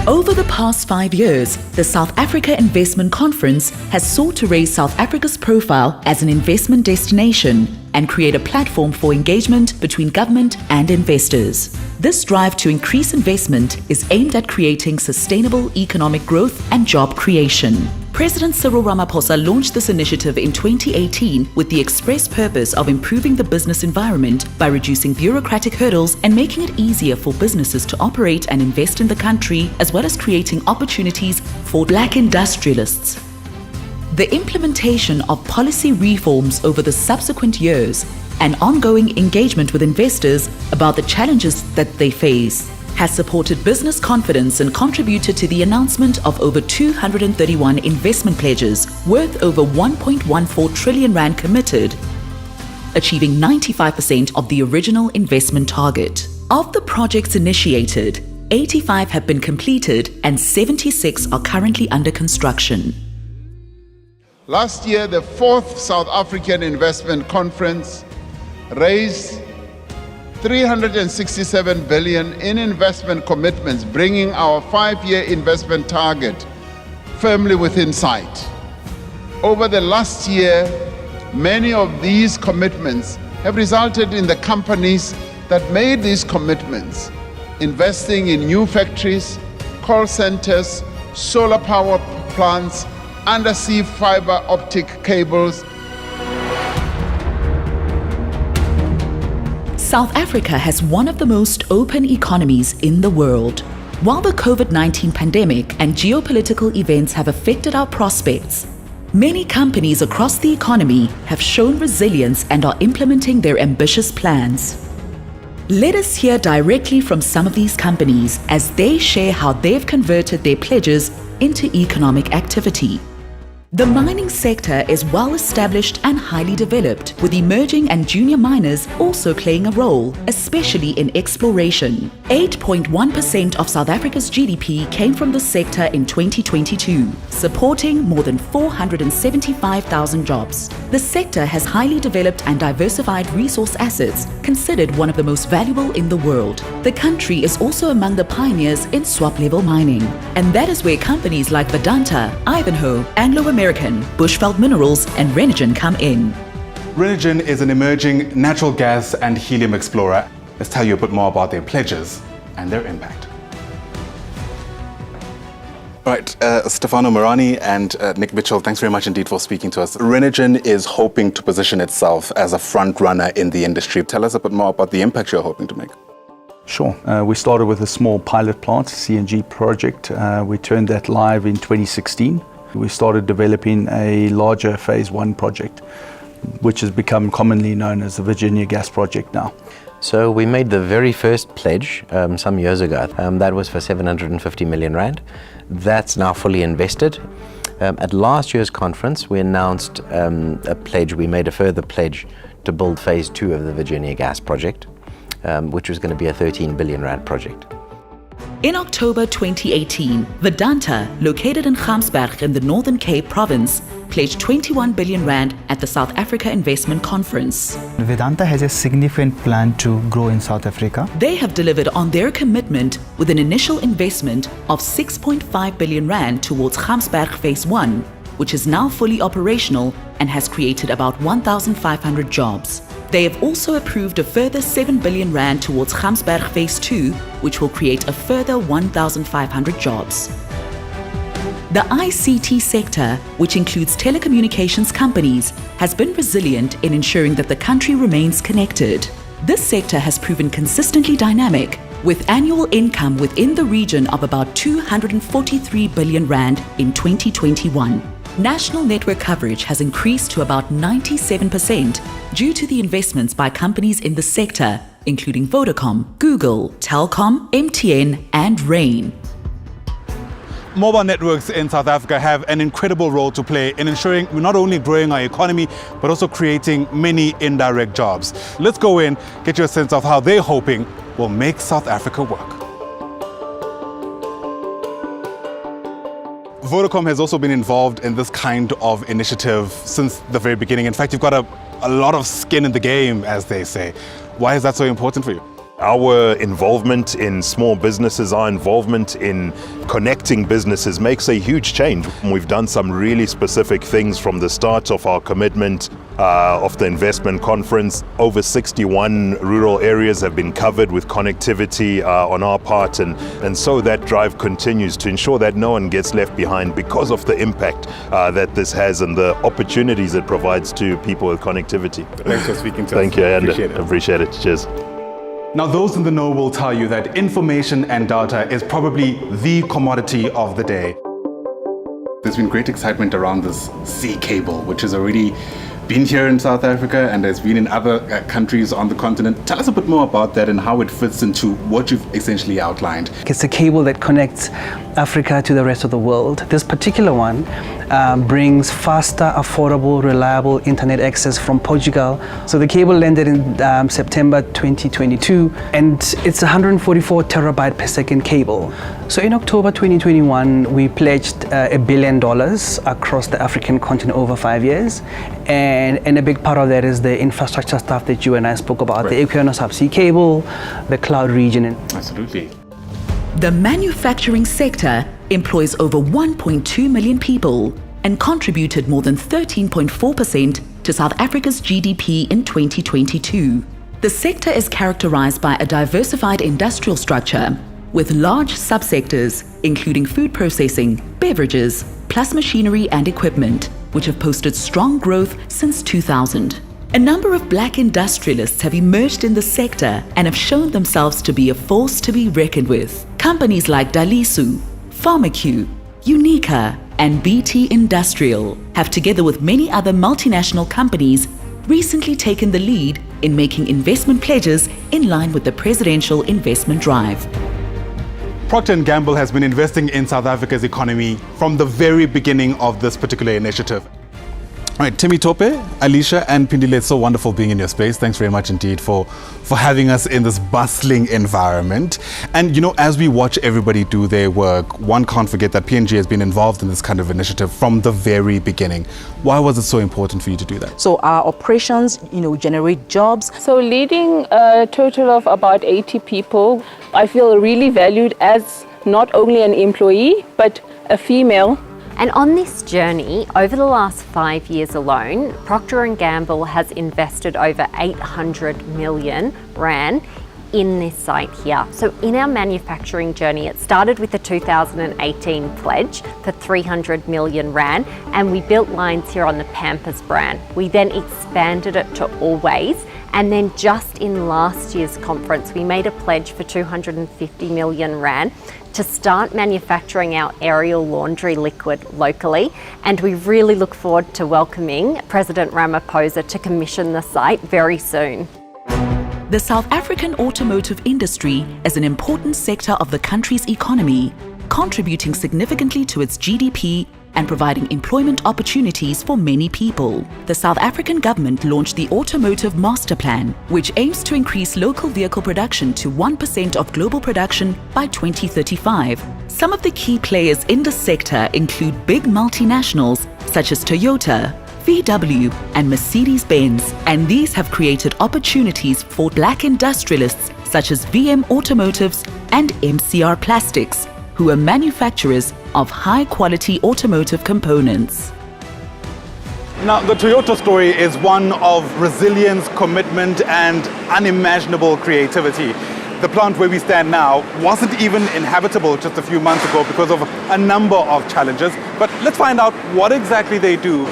Over the past 5 years, the South Africa Investment Conference has sought to raise South Africa's profile as an investment destination and create a platform for engagement between government and investors. This drive to increase investment is aimed at creating sustainable economic growth and job creation. President Cyril Ramaphosa launched this initiative in 2018 with the express purpose of improving the business environment by reducing bureaucratic hurdles and making it easier for businesses to operate and invest in the country, as well as creating opportunities for Black industrialists. The implementation of policy reforms over the subsequent years and ongoing engagement with investors about the challenges that they face has supported business confidence and contributed to the announcement of over 231 investment pledges worth over 1.14 trillion rand committed, achieving 95% of the original investment target. Of the projects initiated, 85 have been completed and 76 are currently under construction. Last year, the 4th South African Investment Conference raised 367 billion in investment commitments, bringing our 5-year investment target firmly within sight. Over the last year, many of these commitments have resulted in the companies that made these commitments investing in new factories, call centers, solar power plants, undersea fiber optic cables. South Africa has one of the most open economies in the world. While the COVID-19 pandemic and geopolitical events have affected our prospects, many companies across the economy have shown resilience and are implementing their ambitious plans. Let us hear directly from some of these companies as they share how they've converted their pledges into economic activity. The mining sector is well established and highly developed, with emerging and junior miners also playing a role, especially in exploration. 8.1% of South Africa's GDP came from the sector in 2022, supporting more than 475,000 jobs. The sector has highly developed and diversified resource assets, considered one of the most valuable in the world. The country is also among the pioneers in swap-level mining, and that is where companies like Vedanta, Ivanhoe, Anglo-American, Bushveld Minerals and Renergen come in. Renergen is an emerging natural gas and helium explorer. Let's tell you a bit more about their pledges and their impact. All right, Stefano Morani and Nick Mitchell, thanks very much indeed for speaking to us. Renergen is hoping to position itself as a front runner in the industry. Tell us a bit more about the impact you're hoping to make. Sure. We started with a small pilot plant, CNG project. We turned that live in 2016. We started developing a larger phase 1 project, which has become commonly known as the Virginia Gas Project now. So we made the very first pledge some years ago. That was for 750 million rand. That's now fully invested. At last year's conference, we announced a pledge. We made a further pledge to build phase 2 of the Virginia Gas Project, which was going to be a 13 billion rand project. In October 2018, Vedanta, located in Gamsberg in the Northern Cape province, pledged 21 billion rand at the South Africa Investment Conference. Vedanta has a significant plan to grow in South Africa. They have delivered on their commitment with an initial investment of 6.5 billion rand towards Gamsberg Phase 1, which is now fully operational and has created about 1,500 jobs. They have also approved a further 7 billion rand towards Gamsberg Phase 2, which will create a further 1,500 jobs. The ICT sector, which includes telecommunications companies, has been resilient in ensuring that the country remains connected. This sector has proven consistently dynamic, with annual income within the region of about 243 billion rand in 2021. National network coverage has increased to about 97% due to the investments by companies in the sector, including Vodacom, Google, Telkom, MTN, and Rain. Mobile networks in South Africa have an incredible role to play in ensuring we're not only growing our economy, but also creating many indirect jobs. Let's go in, get you a sense of how they're hoping will make South Africa work. Vodacom has also been involved in this kind of initiative since the very beginning. In fact, you've got a lot of skin in the game, as they say. Why is that so important for you? Our involvement in small businesses, our involvement in connecting businesses makes a huge change. We've done some really specific things from the start of our commitment of the investment conference. Over 61 rural areas have been covered with connectivity on our part, and so that drive continues to ensure that no one gets left behind because of the impact that this has and the opportunities it provides to people with connectivity. Thanks for speaking to us. Thank you, and Appreciate it. appreciate it. Cheers. Now, those in the know will tell you that information and data is probably the commodity of the day. There's been great excitement around this sea cable, which has already been here in South Africa and has been in other countries on the continent. Tell us a bit more about that and how it fits into what you've essentially outlined. It's a cable that connects Africa to the rest of the world. This particular one brings faster, affordable, reliable internet access from Portugal. So the cable landed in September 2022, and it's a 144 terabyte per second cable. So in October 2021, we pledged $1 billion across the African continent over 5 years. And a big part of that is the infrastructure stuff that you and I spoke about, the Equiano subsea cable, the cloud region. Absolutely. The manufacturing sector employs over 1.2 million people and contributed more than 13.4% to South Africa's GDP in 2022. The sector is characterized by a diversified industrial structure with large subsectors, including food processing, beverages, plus machinery and equipment, which have posted strong growth since 2000. A number of black industrialists have emerged in the sector and have shown themselves to be a force to be reckoned with. Companies like Dalisu, PharmaQ, Unica, and BT Industrial have, together with many other multinational companies, recently taken the lead in making investment pledges in line with the presidential investment drive. Procter & Gamble has been investing in South Africa's economy from the very beginning of this particular initiative. All right, Timmy Tope, Alicia, and Pindile, it's so wonderful being in your space. Thanks very much indeed for having us in this bustling environment. And you know, as we watch everybody do their work, one can't forget that P&G has been involved in this kind of initiative from the very beginning. Why was it so important for you to do that? So our operations, generate jobs. So leading a total of about 80 people, I feel really valued as not only an employee, but a female. And on this journey, over the last 5 years alone, Procter & Gamble has invested over 800 million Rand in this site here. So in our manufacturing journey, it started with the 2018 pledge for 300 million Rand, and we built lines here on the Pampers brand. We then expanded it to Always, and then just in last year's conference, we made a pledge for 250 million Rand to start manufacturing our Ariel laundry liquid locally, and we really look forward to welcoming President Ramaphosa to commission the site very soon. The South African automotive industry is an important sector of the country's economy, contributing significantly to its GDP and providing employment opportunities for many people. The South African government launched the Automotive Master Plan, which aims to increase local vehicle production to 1% of global production by 2035. Some of the key players in the sector include big multinationals such as Toyota, VW, and Mercedes-Benz, and these have created opportunities for black industrialists such as VM Automotives and MCR Plastics, who are manufacturers of high-quality automotive components. Now, the Toyota story is one of resilience, commitment, and unimaginable creativity. The plant where we stand now wasn't even inhabitable just a few months ago because of a number of challenges. But let's find out what exactly they do.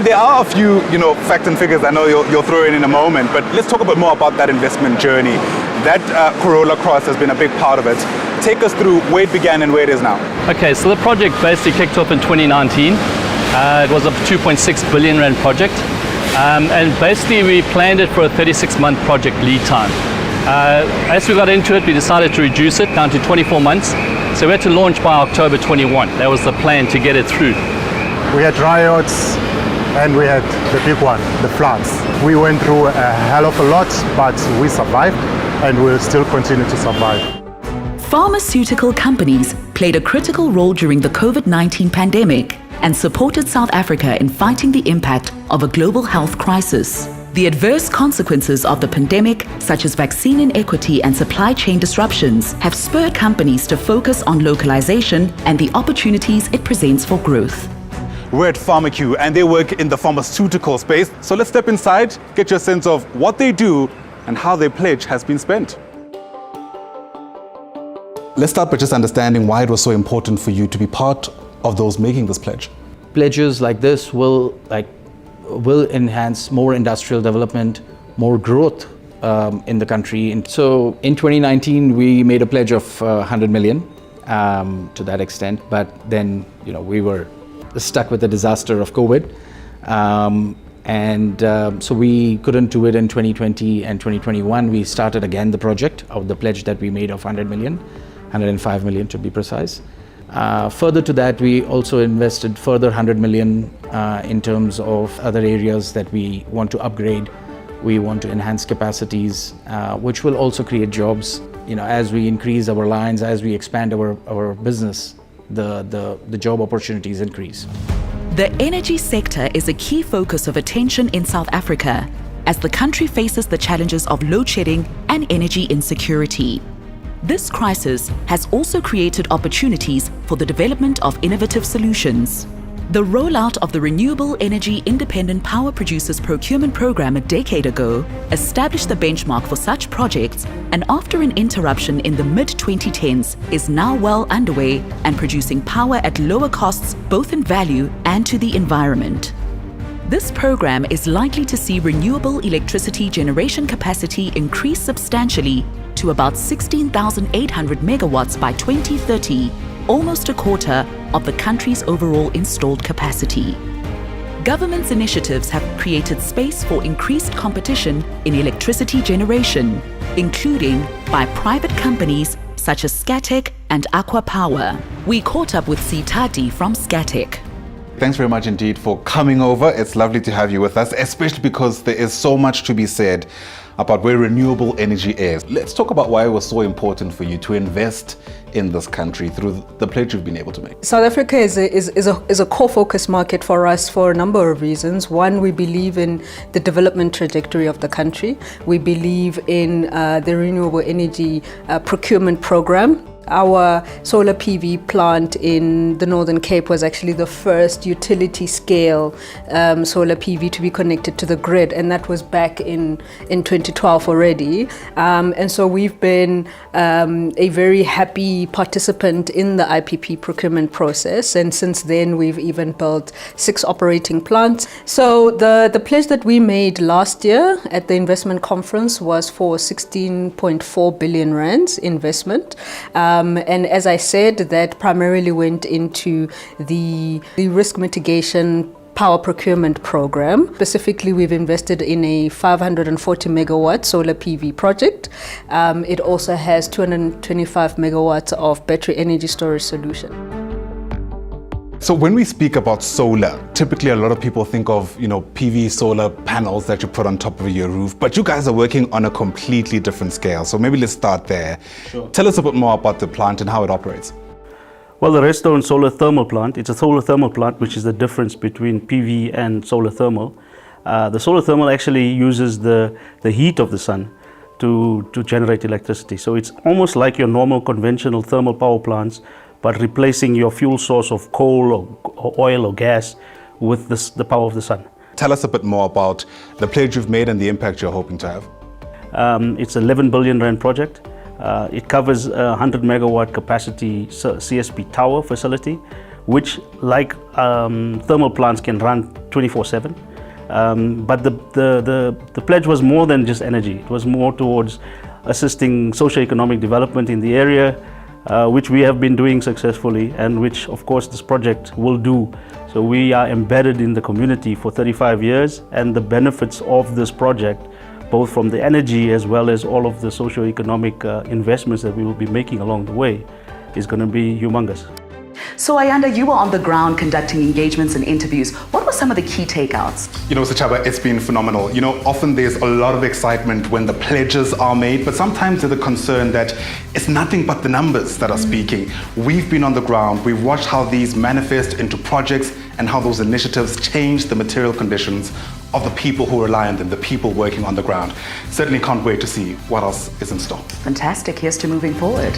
There are a few, facts and figures I know you'll throw in a moment, but let's talk a bit more about that investment journey. That Corolla Cross has been a big part of it. Take us through where it began and where it is now. Okay, so the project basically kicked off in 2019. It was a 2.6 billion Rand project. And basically we planned it for a 36-month project lead time. As we got into it, we decided to reduce it down to 24 months. So we had to launch by October 21. That was the plan to get it through. We had riots and we had the big one, the floods. We went through a hell of a lot, but we survived and we'll still continue to survive. Pharmaceutical companies played a critical role during the COVID-19 pandemic and supported South Africa in fighting the impact of a global health crisis. The adverse consequences of the pandemic, such as vaccine inequity and supply chain disruptions, have spurred companies to focus on localization and the opportunities it presents for growth. We're at PharmaQ and they work in the pharmaceutical space. So let's step inside, get your sense of what they do and how their pledge has been spent. Let's start by just understanding why it was so important for you to be part of those making this pledge. Pledges like this will enhance more industrial development, more growth in the country. And so in 2019, we made a pledge of 100 million to that extent, but then we were stuck with the disaster of COVID. So we couldn't do it in 2020 and 2021. We started again the project of the pledge that we made of 100 million, 105 million to be precise. Further to that, we also invested further 100 million in terms of other areas that we want to upgrade. We want to enhance capacities, which will also create jobs. As we increase our lines, as we expand our business, the job opportunities increase. The energy sector is a key focus of attention in South Africa as the country faces the challenges of load shedding and energy insecurity. This crisis has also created opportunities for the development of innovative solutions. The rollout of the Renewable Energy Independent Power Producers Procurement Program a decade ago established the benchmark for such projects, and after an interruption in the mid-2010s is now well underway and producing power at lower costs both in value and to the environment. This program is likely to see renewable electricity generation capacity increase substantially to about 16,800 megawatts by 2030, almost a quarter of the country's overall installed capacity. Government's initiatives have created space for increased competition in electricity generation, including by private companies such as Scatec and Aqua Power. We caught up with Sitati from Scatec. Thanks very much indeed for coming over. It's lovely to have you with us, especially because there is so much to be said about where renewable energy is. Let's talk about why it was so important for you to invest in this country through the pledge you've been able to make. South Africa is a core focus market for us for a number of reasons. One, we believe in the development trajectory of the country. We believe in the renewable energy procurement program. Our solar PV plant in the Northern Cape was actually the first utility scale solar PV to be connected to the grid, and that was back in 2012 already. And so we've been a very happy participant in the IPP procurement process, and since then we've even built 6 operating plants. So the pledge that we made last year at the investment conference was for 16.4 billion rands investment. And as I said, that primarily went into the risk mitigation power procurement program. Specifically, we've invested in a 540 megawatt solar PV project. It also has 225 megawatts of battery energy storage solution. So when we speak about solar, typically a lot of people think of, PV solar panels that you put on top of your roof, but you guys are working on a completely different scale. So maybe let's start there. Sure. Tell us a bit more about the plant and how it operates. Well, the Redstone Solar Thermal Plant, it's a solar thermal plant, which is the difference between PV and solar thermal. The solar thermal actually uses the heat of the sun to generate electricity. So it's almost like your normal conventional thermal power plants, but replacing your fuel source of coal or oil or gas with the power of the sun. Tell us a bit more about the pledge you've made and the impact you're hoping to have. It's an 11 billion rand project. It covers a 100 megawatt capacity CSP tower facility, which like thermal plants can run 24/7. But the pledge was more than just energy. It was more towards assisting socio-economic development in the area, which we have been doing successfully, and which of course this project will do. So we are embedded in the community for 35 years, and the benefits of this project, both from the energy as well as all of the socio-economic investments that we will be making along the way, is going to be humongous. So Ayanda, you were on the ground conducting engagements and interviews. What were some of the key takeouts? Sechaba, it's been phenomenal. Often there's a lot of excitement when the pledges are made, but sometimes there's a concern that it's nothing but the numbers that are speaking. We've been on the ground, we've watched how these manifest into projects and how those initiatives change the material conditions of the people who rely on them, the people working on the ground. Certainly can't wait to see what else is in store. Fantastic. Here's to moving forward.